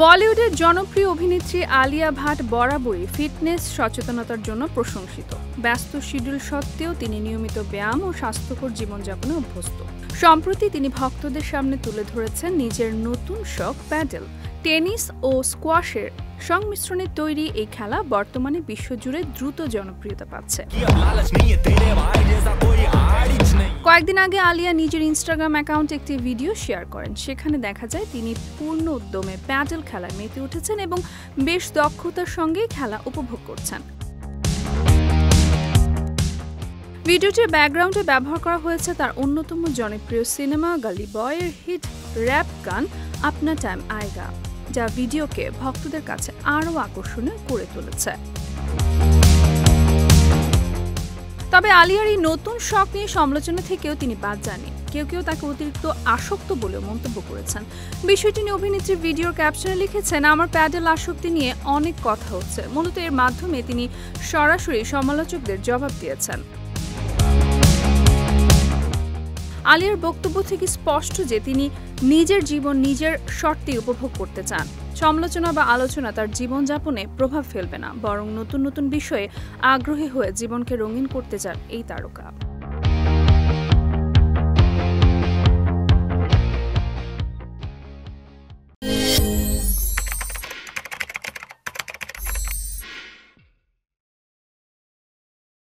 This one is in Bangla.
বলিউডের জনপ্রিয় অভিনেত্রী আলিয়া ভাট বরাবরই ফিটনেস সচেতনতার জন্য প্রশংসিত। ব্যস্ত শিডিউল সত্ত্বেও তিনি নিয়মিত ব্যায়াম ও স্বাস্থ্যকর জীবনযাপনে অভ্যস্ত। সম্প্রতি তিনি ভক্তদের সামনে তুলে ধরেছেন নিজের নতুন শখ প্যাডেল। টেনিস ও স্কোয়াশের সংমিশ্রণে তৈরি এই খেলা বর্তমানে বিশ্বজুড়ে দ্রুত জনপ্রিয়তা পাচ্ছে। কয়েকদিন আগে আলিয়া নিজের ইনস্টাগ্রাম অ্যাকাউন্টে একটি ভিডিও শেয়ার করেন। সেখানে দেখা যায় তিনি পূর্ণ উদ্যমে প্যাডেল খেলায় মেতে উঠেছেন এবং বেশ দক্ষতার সঙ্গে খেলা উপভোগ করছেন। ভিডিওটির ব্যাকগ্রাউন্ডে ব্যবহার করা হয়েছে তার অন্যতম জনপ্রিয় সিনেমা গলি বয়ের হিট র্যাপ গান আপনা টাইম আয়েগা, যা ভিডিওকে ভক্তদের কাছে আরও আকর্ষণীয় করে তুলেছে। তবে আলিয়ার এই নতুন শখ নিয়ে সমালোচনা থেকেও তিনি বাদ যাননি। কেউ কেউ তাকে অতিরিক্ত আসক্ত বলেও মন্তব্য করেছেন। বিষয়টি নিয়ে অভিনেত্রী ভিডিওর ক্যাপশনে লিখেছেন, আমার প্যাডেল আসক্তি নিয়ে অনেক কথা হচ্ছে। মূলত এর মাধ্যমে তিনি সরাসরি সমালোচকদের জবাব দিয়েছেন। আলিয়ার বক্তব্য থেকে স্পষ্ট যে তিনি নিজের জীবন নিজের শর্তে উপভোগ করতে চান। সমালোচনা বা আলোচনা তার জীবনযাপনে প্রভাব ফেলবে না, বরং নতুন নতুন বিষয়ে আগ্রহী হয়ে জীবনকে রঙিন করতে চান এই তারকা।